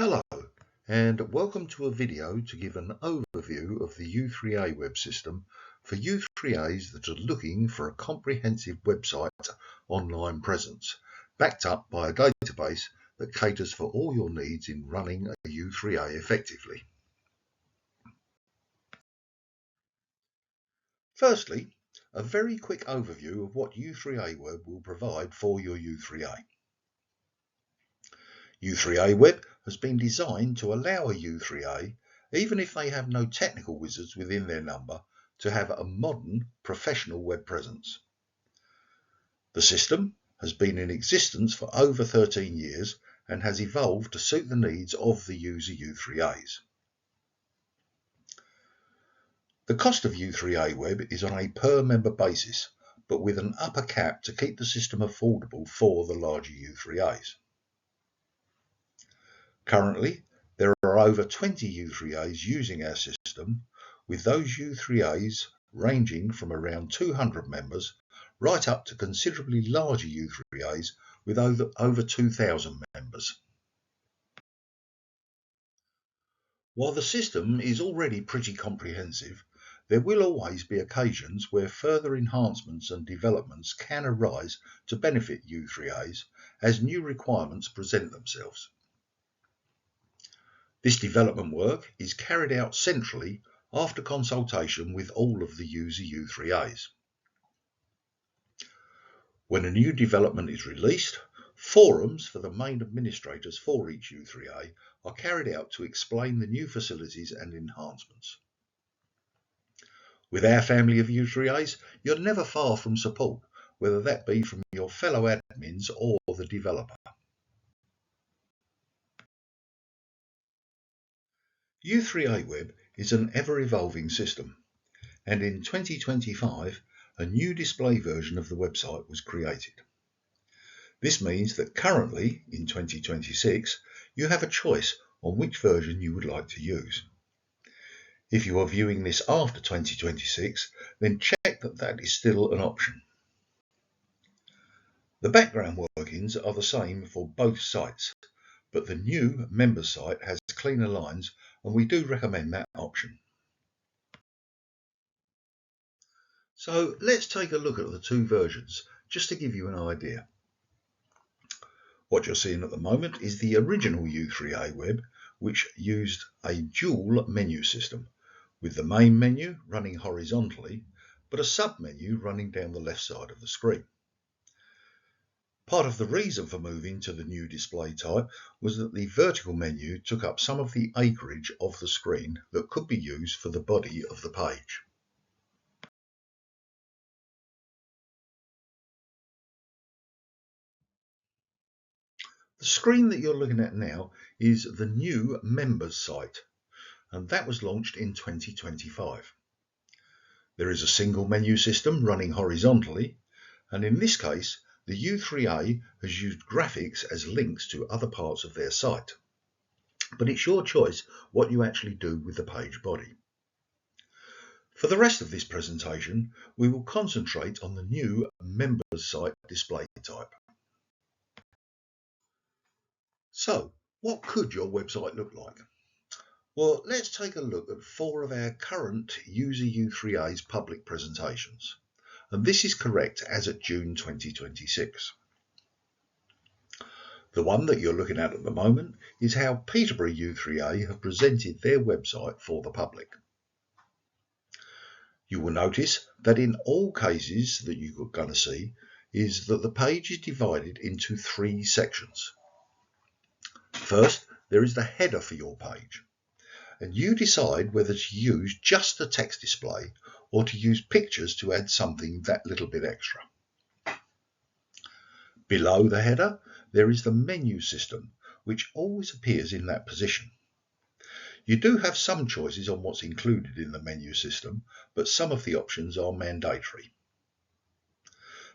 Hello, and welcome to a video to give an overview of the U3AWeb system for U3As that are looking for a comprehensive website online presence, backed up by a database that caters for all your needs in running a U3A effectively. Firstly, a very quick overview of what U3AWeb will provide for your U3A. U3AWeb has been designed to allow a U3A, even if they have no technical wizards within their number, to have a modern, professional web presence. The system has been in existence for over 13 years and has evolved to suit the needs of the user U3As. The cost of U3AWeb is on a per member basis, but with an upper cap to keep the system affordable for the larger U3As. Currently, there are over 20 U3As using our system, with those U3As ranging from around 200 members right up to considerably larger U3As with over 2,000 members. While the system is already pretty comprehensive, there will always be occasions where further enhancements and developments can arise to benefit U3As as new requirements present themselves. This development work is carried out centrally after consultation with all of the user U3As. When a new development is released, forums for the main administrators for each U3A are carried out to explain the new facilities and enhancements. With our family of U3As, you're never far from support, whether that be from your fellow admins or the developer. U3AWeb is an ever-evolving system, and in 2025 a new display version of the website was created. This means that currently, in 2026, you have a choice on which version you would like to use. If you are viewing this after 2026, then check that that is still an option. The background workings are the same for both sites, but the new members site has cleaner lines, and we do recommend that option. So let's take a look at the two versions, just to give you an idea. What you're seeing at the moment is the original U3AWeb, which used a dual menu system, with the main menu running horizontally, but a sub-menu running down the left side of the screen. Part of the reason for moving to the new display type was that the vertical menu took up some of the acreage of the screen that could be used for the body of the page. The screen that you're looking at now is the new members site, and that was launched in 2025. There is a single menu system running horizontally, and in this case, the U3A has used graphics as links to other parts of their site. But it's your choice what you actually do with the page body. For the rest of this presentation, we will concentrate on the new members site display type. So, what could your website look like? Well, let's take a look at 4 of our current user U3A's public presentations. And this is correct as at June 2026. The one that you're looking at the moment is how Peterborough U3A have presented their website for the public. You will notice that in all cases that you're going to see is that the page is divided into 3 sections. First, there is the header for your page, and you decide whether to use just the text display or to use pictures to add something that little bit extra. Below the header, there is the menu system, which always appears in that position. You do have some choices on what's included in the menu system, but some of the options are mandatory.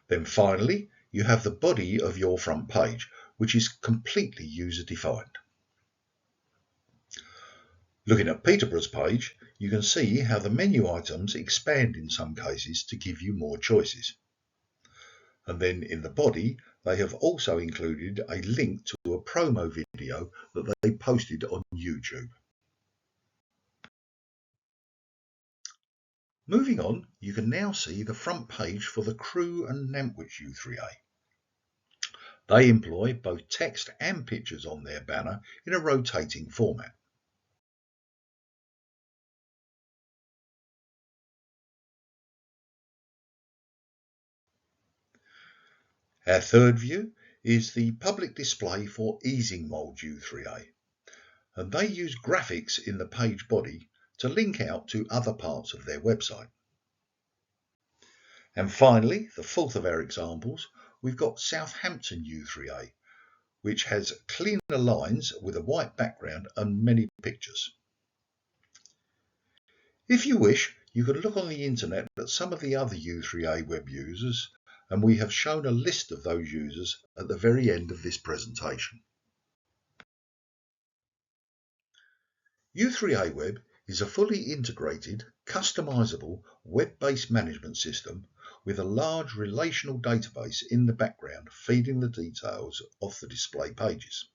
Then finally, you have the body of your front page, which is completely user-defined. Looking at Peterborough's page, you can see how the menu items expand in some cases to give you more choices. And then in the body, They have also included a link to a promo video that they posted on YouTube. Moving on, you can now see the front page for the Crewe and Nantwich U3A. They employ both text and pictures on their banner in a rotating format. Our third view is the public display for Easing Mould U3A, and they use graphics in the page body to link out to other parts of their website. And finally, the fourth of our examples, we've got Southampton U3A, which has cleaner lines with a white background and many pictures. If you wish, you can look on the internet at some of the other U3AWeb users, and we have shown a list of those users at the very end of this presentation. U3AWeb is a fully integrated, customizable, web-based management system with a large relational database in the background feeding the details of the display pages.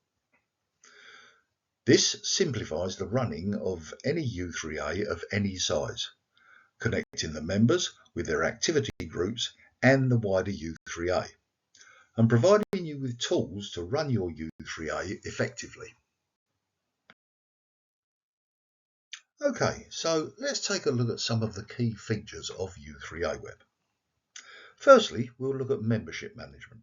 This simplifies the running of any U3A of any size, connecting the members with their activity groups and the wider U3A, and providing you with tools to run your U3A effectively. Okay, so let's take a look at some of the key features of U3AWeb. Firstly, we'll look at membership management.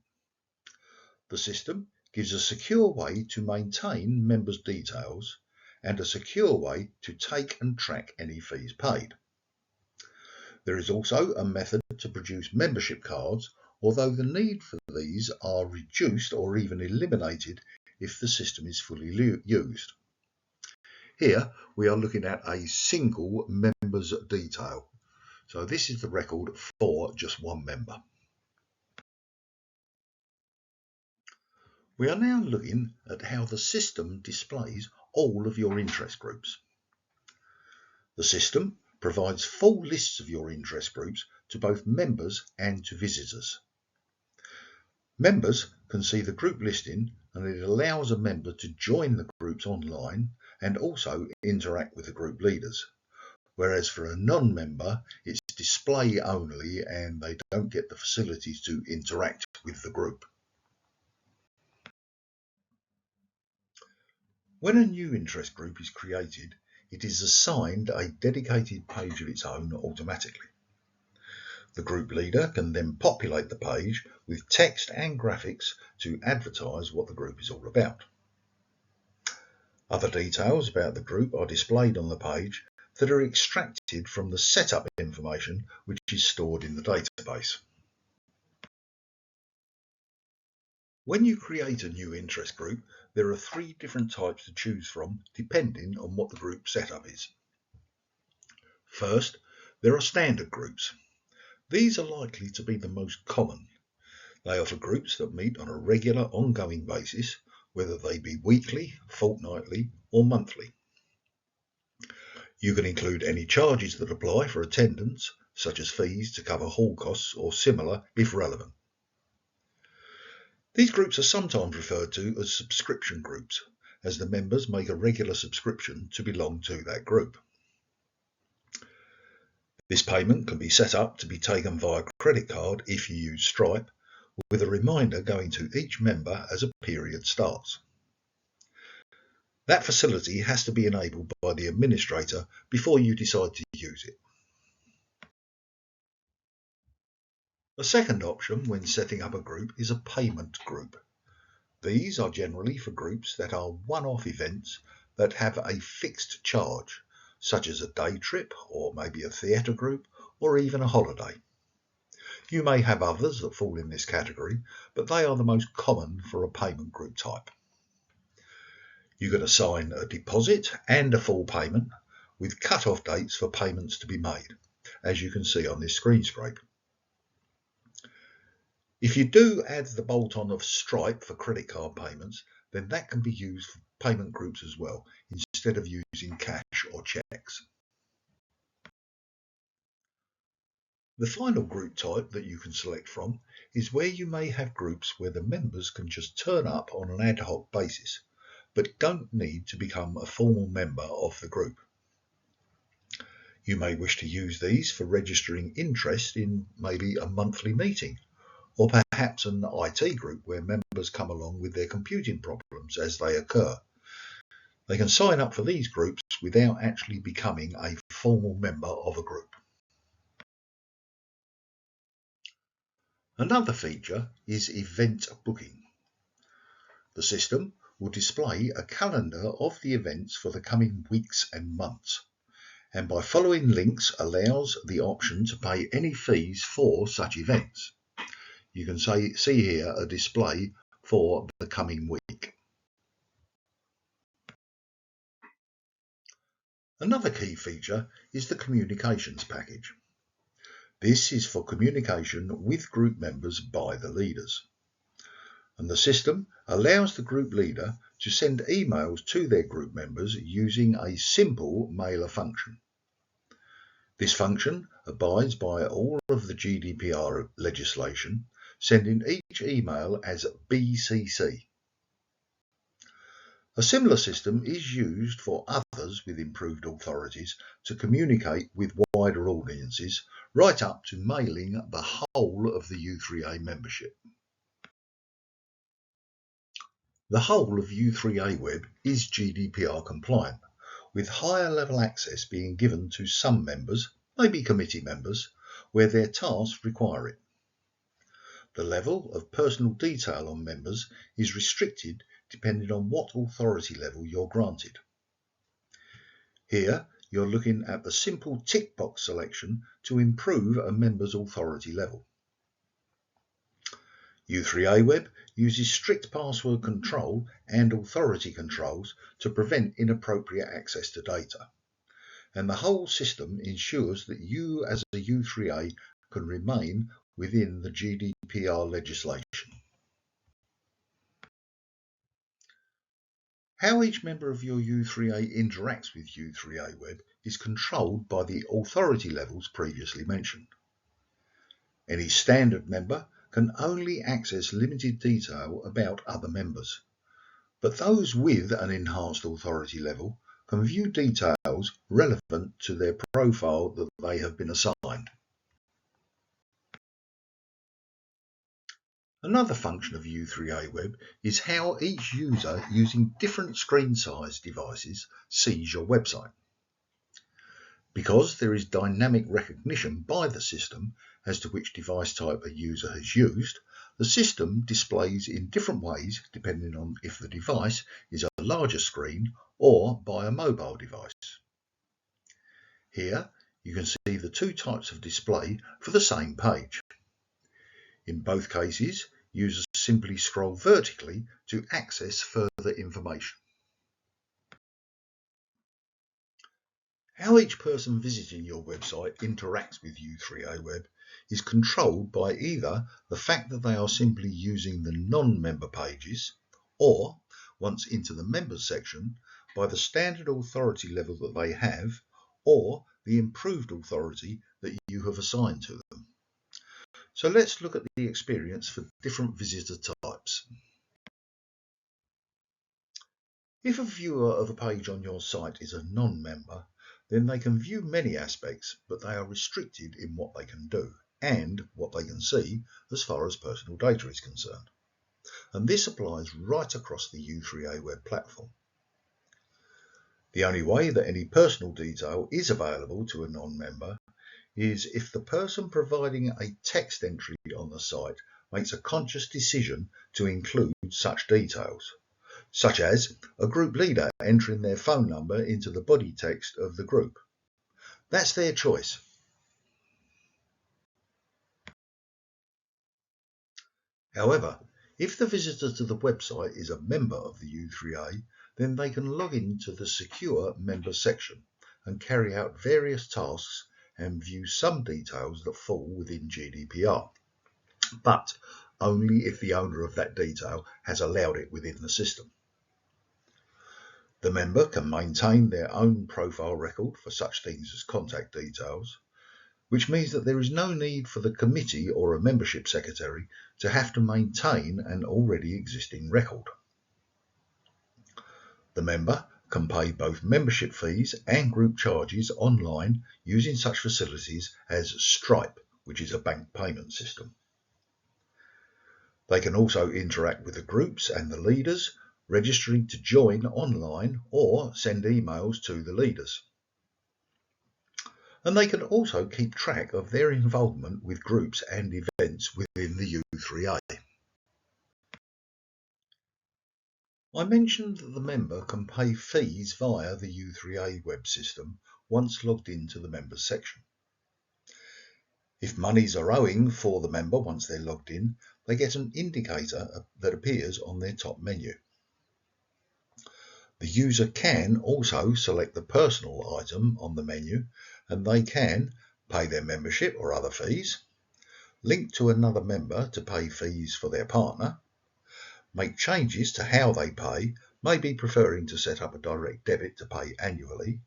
The system gives a secure way to maintain members' details and a secure way to take and track any fees paid. There is also a method to produce membership cards, although the need for these are reduced or even eliminated if the system is fully used. Here we are looking at a single member's detail. So this is the record for just one member. We are now looking at how the system displays all of your interest groups. The system provides full lists of your interest groups to both members and to visitors. Members can see the group listing, and it allows a member to join the groups online and also interact with the group leaders. Whereas for a non-member, it's display only and they don't get the facilities to interact with the group. When a new interest group is created, it is assigned a dedicated page of its own automatically. The group leader can then populate the page with text and graphics to advertise what the group is all about. Other details about the group are displayed on the page that are extracted from the setup information which is stored in the database. When you create a new interest group, there are 3 different types to choose from depending on what the group setup is. First, there are standard groups. These are likely to be the most common. They offer groups that meet on a regular ongoing basis, whether they be weekly, fortnightly or monthly. You can include any charges that apply for attendance, such as fees to cover hall costs or similar if relevant. These groups are sometimes referred to as subscription groups, as the members make a regular subscription to belong to that group. This payment can be set up to be taken via credit card if you use Stripe, with a reminder going to each member as a period starts. That facility has to be enabled by the administrator before you decide to use it. A second option when setting up a group is a payment group. These are generally for groups that are one-off events that have a fixed charge, such as a day trip or maybe a theatre group or even a holiday. You may have others that fall in this category, but they are the most common for a payment group type. You can assign a deposit and a full payment with cut-off dates for payments to be made, as you can see on this screen scrape. If you do add the bolt-on of Stripe for credit card payments, then that can be used for payment groups as well, instead of using cash or cheques. The final group type that you can select from is where you may have groups where the members can just turn up on an ad hoc basis, but don't need to become a formal member of the group. You may wish to use these for registering interest in maybe a monthly meeting, or perhaps an IT group where members come along with their computing problems as they occur. They can sign up for these groups without actually becoming a formal member of a group. Another feature is event booking. The system will display a calendar of the events for the coming weeks and months, and by following links allows the option to pay any fees for such events. You can see here a display for the coming week. Another key feature is the communications package. This is for communication with group members by the leaders. And the system allows the group leader to send emails to their group members using a simple mailer function. This function abides by all of the GDPR legislation, sending each email as BCC. A similar system is used for others with improved authorities to communicate with wider audiences, right up to mailing the whole of the U3A membership. The whole of U3AWeb is GDPR compliant, with higher level access being given to some members, maybe committee members, where their tasks require it. The level of personal detail on members is restricted depending on what authority level you're granted. Here, you're looking at the simple tick box selection to improve a member's authority level. U3AWeb uses strict password control and authority controls to prevent inappropriate access to data, and the whole system ensures that you as a U3A can remain within the GDPR legislation. How each member of your U3A interacts with U3AWeb is controlled by the authority levels previously mentioned. Any standard member can only access limited detail about other members, but those with an enhanced authority level can view details relevant to their profile that they have been assigned. Another function of U3AWeb is how each user using different screen size devices sees your website. Because there is dynamic recognition by the system as to which device type a user has used, the system displays in different ways depending on if the device is a larger screen or by a mobile device. Here you can see the two types of display for the same page. In both cases, users simply scroll vertically to access further information. How each person visiting your website interacts with U3AWeb is controlled by either the fact that they are simply using the non-member pages, or, once into the members section, by the standard authority level that they have, or the improved authority that you have assigned to them. So let's look at the experience for different visitor types. If a viewer of a page on your site is a non-member, then they can view many aspects, but they are restricted in what they can do and what they can see as far as personal data is concerned. And this applies right across the U3AWeb platform. The only way that any personal detail is available to a non-member is if the person providing a text entry on the site makes a conscious decision to include such details, such as a group leader entering their phone number into the body text of the group. That's their choice. However, if the visitor to the website is a member of the U3A, then they can log into the secure member section and carry out various tasks and view some details that fall within GDPR, but only if the owner of that detail has allowed it within the system. The member can maintain their own profile record for such things as contact details, which means that there is no need for the committee or a membership secretary to have to maintain an already existing record. The member can pay both membership fees and group charges online using such facilities as Stripe, which is a bank payment system. They can also interact with the groups and the leaders, registering to join online or send emails to the leaders. And they can also keep track of their involvement with groups and events within the U3A. I mentioned that the member can pay fees via the U3AWeb system once logged into the members section. If monies are owing for the member once they're logged in, they get an indicator that appears on their top menu. The user can also select the personal item on the menu, and they can pay their membership or other fees, link to another member to pay fees for their partner, make changes to how they pay, maybe preferring to set up a direct debit to pay annually,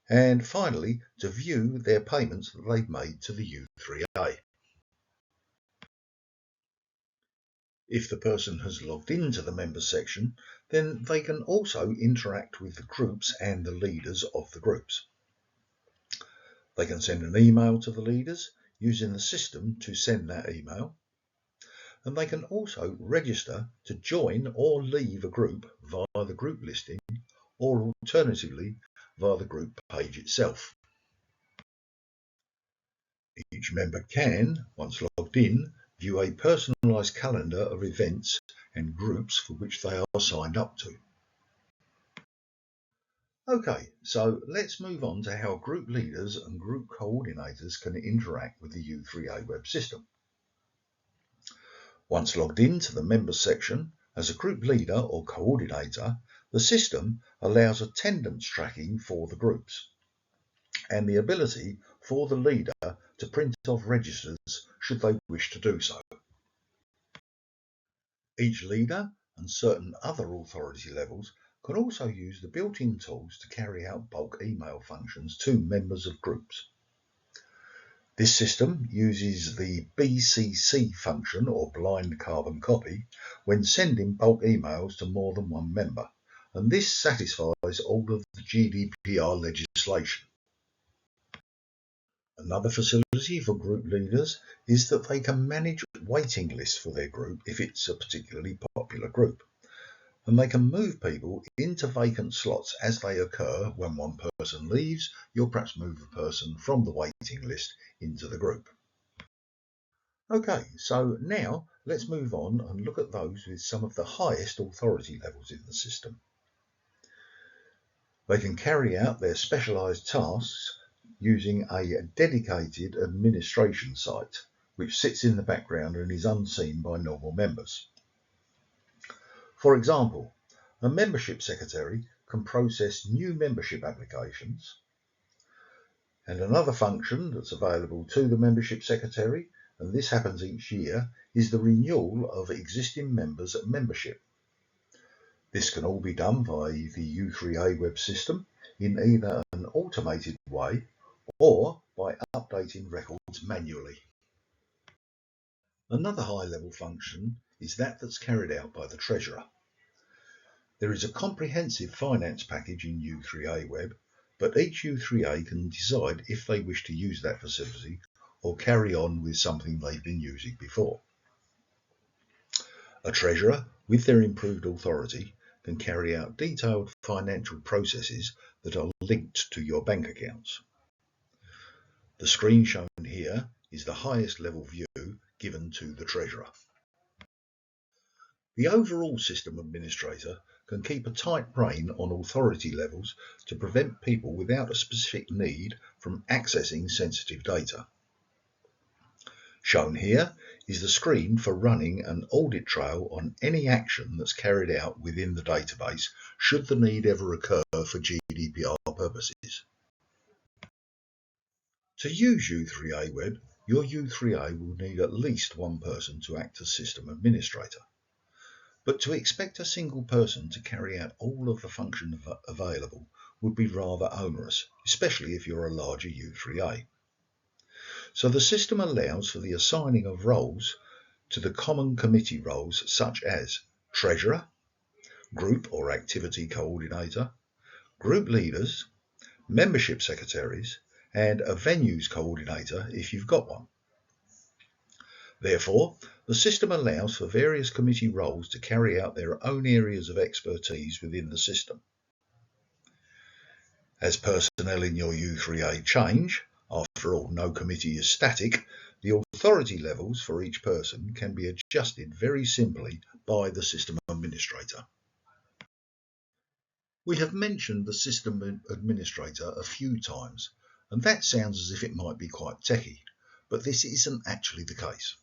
and finally to view their payments that they've made to the U3A. If the person has logged into the members section, then they can also interact with the groups and the leaders of the groups. They can send an email to the leaders using the system to send that email, and they can also register to join or leave a group via the group listing or alternatively via the group page itself. Each member can, once logged in, view a personalised calendar of events and groups for which they are signed up to. Okay, so let's move on to how group leaders and group coordinators can interact with the U3AWeb system. Once logged into the members section, as a group leader or coordinator, the system allows attendance tracking for the groups and the ability for the leader to print off registers should they wish to do so. Each leader and certain other authority levels can also use the built-in tools to carry out bulk email functions to members of groups. This system uses the BCC function or blind carbon copy when sending bulk emails to more than one member, and this satisfies all of the GDPR legislation. Another facility for group leaders is that they can manage waiting lists for their group if it's a particularly popular group, and they can move people into vacant slots as they occur. When one person leaves, you'll perhaps move a person from the waiting list into the group. Okay, so now let's move on and look at those with some of the highest authority levels in the system. They can carry out their specialised tasks using a dedicated administration site, which sits in the background and is unseen by normal members. For example, a membership secretary can process new membership applications, and another function that's available to the membership secretary, and this happens each year, is the renewal of existing members' membership. This can all be done by the U3AWeb system in either an automated way or by updating records manually. Another high-level function is that's carried out by the treasurer. There is a comprehensive finance package in U3AWeb, but each U3A can decide if they wish to use that facility or carry on with something they've been using before. A treasurer, with their improved authority, can carry out detailed financial processes that are linked to your bank accounts. The screen shown here is the highest level view given to the treasurer. The overall system administrator can keep a tight rein on authority levels to prevent people without a specific need from accessing sensitive data. Shown here is the screen for running an audit trail on any action that's carried out within the database should the need ever occur for GDPR purposes. To use U3AWeb, your U3A will need at least one person to act as system administrator. But to expect a single person to carry out all of the functions available would be rather onerous, especially if you're a larger U3A. So the system allows for the assigning of roles to the common committee roles such as treasurer, group or activity coordinator, group leaders, membership secretaries, and a venues coordinator if you've got one. Therefore, the system allows for various committee roles to carry out their own areas of expertise within the system. As personnel in your U3A change, after all, no committee is static, the authority levels for each person can be adjusted very simply by the system administrator. We have mentioned the system administrator a few times, and that sounds as if it might be quite techy, but this isn't actually the case.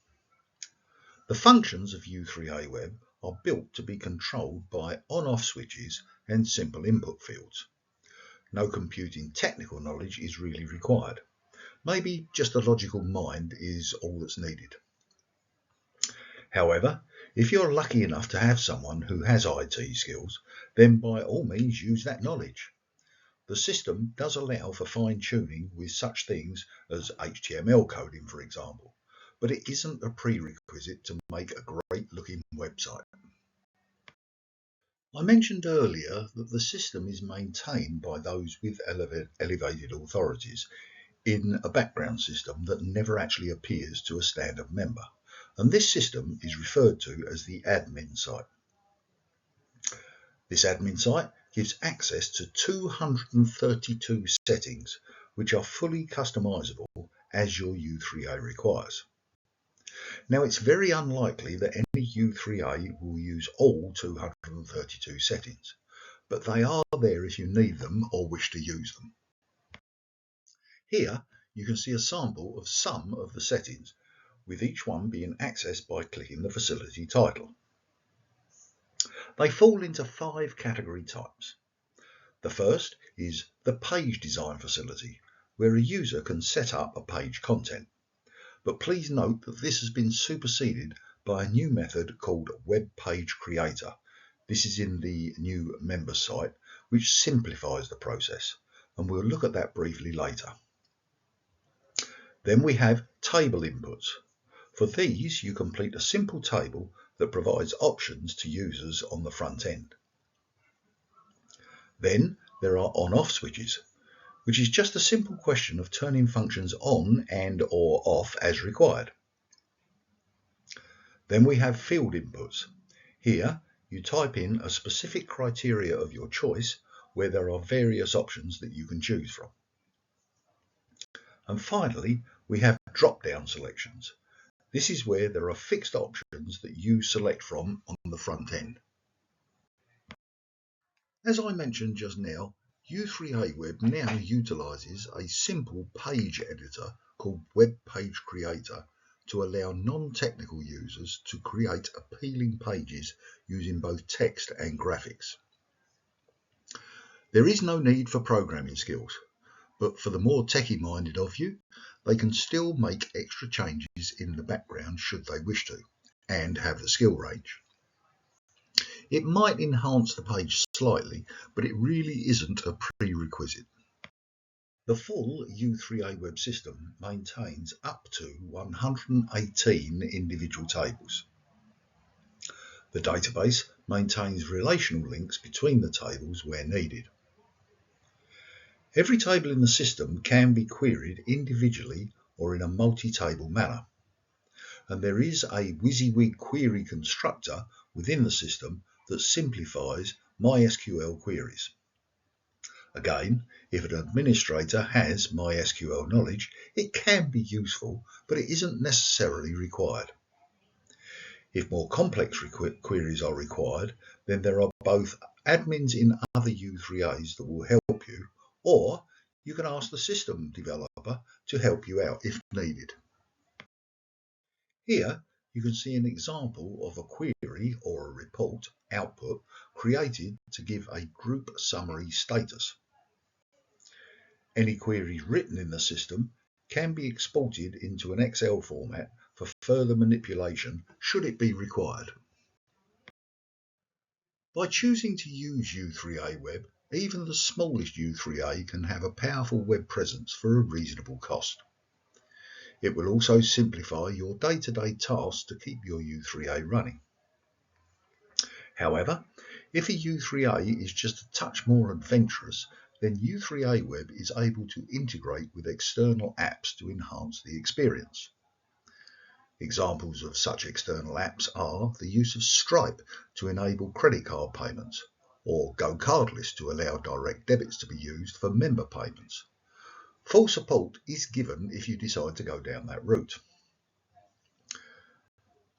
The functions of U3AWeb are built to be controlled by on-off switches and simple input fields. No computing technical knowledge is really required. Maybe just a logical mind is all that's needed. However, if you're lucky enough to have someone who has IT skills, then by all means use that knowledge. The system does allow for fine-tuning with such things as HTML coding, for example, but it isn't a prerequisite to make a great-looking website. I mentioned earlier that the system is maintained by those with elevated authorities in a background system that never actually appears to a standard member, and this system is referred to as the admin site. This admin site gives access to 232 settings, which are fully customizable as your U3A requires. Now, it's very unlikely that any U3A will use all 232 settings, but they are there if you need them or wish to use them. Here, you can see a sample of some of the settings, with each one being accessed by clicking the facility title. They fall into 5 category types. The first is the page design facility, where a user can set up a page content. But please note that this has been superseded by a new method called Web Page Creator. This is in the new member site, which simplifies the process, and we'll look at that briefly later. Then we have table inputs. For these, you complete a simple table that provides options to users on the front end. Then there are on-off switches, which is just a simple question of turning functions on and or off as required. Then we have field inputs. Here, you type in a specific criteria of your choice where there are various options that you can choose from. And finally, we have drop-down selections. This is where there are fixed options that you select from on the front end. As I mentioned just now, U3AWeb now utilises a simple page editor called Web Page Creator to allow non-technical users to create appealing pages using both text and graphics. There is no need for programming skills, but for the more techie-minded of you, they can still make extra changes in the background should they wish to, and have the skill range. It might enhance the page slightly, but it really isn't a prerequisite. The full U3AWeb system maintains up to 118 individual tables. The database maintains relational links between the tables where needed. Every table in the system can be queried individually or in a multi-table manner, and there is a WYSIWYG query constructor within the system that simplifies MySQL queries. Again, if an administrator has MySQL knowledge, it can be useful, but it isn't necessarily required. If more complex queries are required, then there are both admins in other U3As that will help you, or you can ask the system developer to help you out if needed. Here you can see an example of a query or a report output created to give a group summary status. Any queries written in the system can be exported into an Excel format for further manipulation should it be required. By choosing to use U3AWeb, even the smallest U3A can have a powerful web presence for a reasonable cost. It will also simplify your day-to-day tasks to keep your U3A running. However, if a U3A is just a touch more adventurous, then U3AWeb is able to integrate with external apps to enhance the experience. Examples of such external apps are the use of Stripe to enable credit card payments, or Go Cardless to allow direct debits to be used for member payments. Full support is given if you decide to go down that route.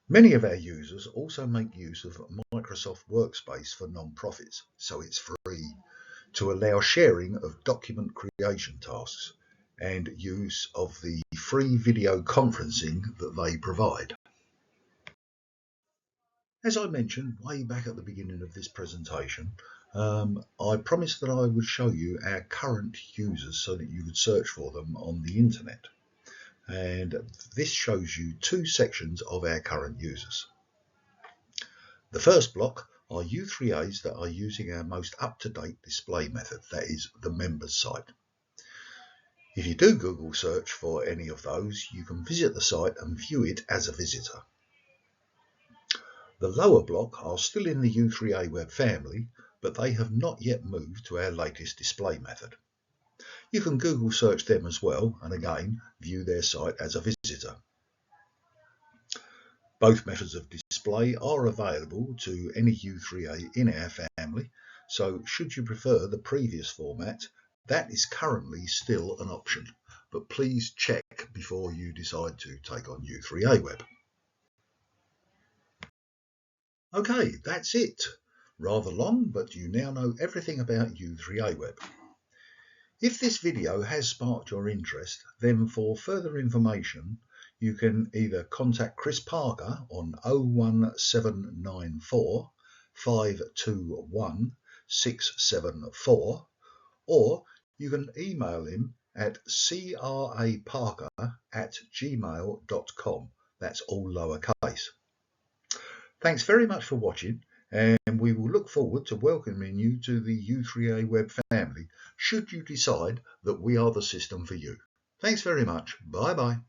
Many of our users also make use of Microsoft Workspace for non-profits, so it's free, to allow sharing of document creation tasks and use of the free video conferencing that they provide. As I mentioned way back at the beginning of this presentation, I promised that I would show you our current users so that you could search for them on the internet. And this shows you two sections of our current users. The first block are U3As that are using our most up-to-date display method, that is the members site. If you do Google search for any of those, you can visit the site and view it as a visitor. The lower block are still in the U3AWeb family, but they have not yet moved to our latest display method. You can Google search them as well, and again view their site as a visitor. Both methods of display are available to any U3A in our family, so should you prefer the previous format, that is currently still an option, but please check before you decide to take on U3AWeb. Okay, that's it. Rather long, but you now know everything about U3AWeb. If this video has sparked your interest, then for further information, you can either contact Chris Parker on 01794 521 674, or you can email him at craparker@gmail.com. That's all lowercase. Thanks very much for watching, and we will look forward to welcoming you to the U3AWeb family should you decide that we are the system for you. Thanks very much. Bye bye.